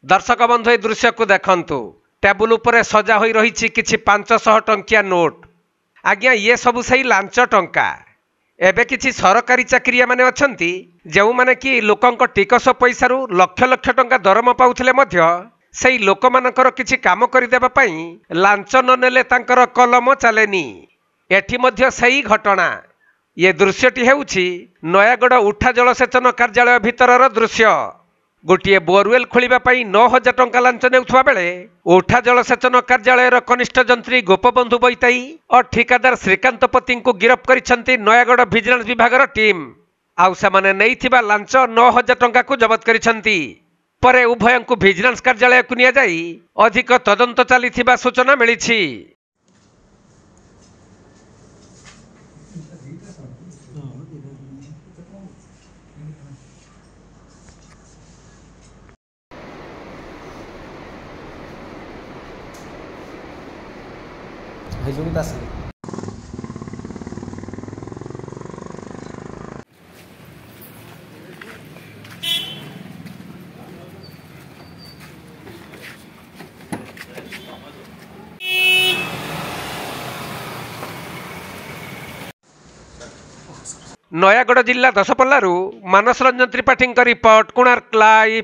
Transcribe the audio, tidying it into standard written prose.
दर्शक बंधु ए दृश्य को देखंतु टेबुल उपरे सजा होई रही किछि 500 टंकिया नोट। आज्ञा ये सबु सही लांच टंका। एबे किछि सरकारी चाकरिया माने अछंती जेउ माने कि लोकंक टिकस पैसारू लक्ष लक्ष टंका दरम पाउथिले मध्य सेई लोकमानकर किछि काम करि देबा पई लांच न नेले तांकर कलम चलेनी। एठी मध्य सही घटना। ये दृश्यटी हेउछि नयागढ़ उठा जलसेचन कार्यालय भितरर दृश्य। गोटे बोरवेल खोलिबा पई 9000 टंका लांच नेउथबा बेले उठा जलसेचन कार्यालयर कनिष्ठ जंत्री गोपबंधु बैताई और ठिकादार श्रीकांत पति को गिरफ्त करिसेंती नयागढ़ विजिलेंस विभागर टीम। आउ सेमाने नेइथिबा लांच 9000 टंका को जब्त करिसेंती। परे उभय को विजिलेंस कार्यालय को निया जाई अधिक तदंत चलीथिबा सूचना मिलिछि। नयागढ़ जिला दशपल्लारू मानस रंजन त्रिपाठी रिपोर्ट, कोणार्क लाइव।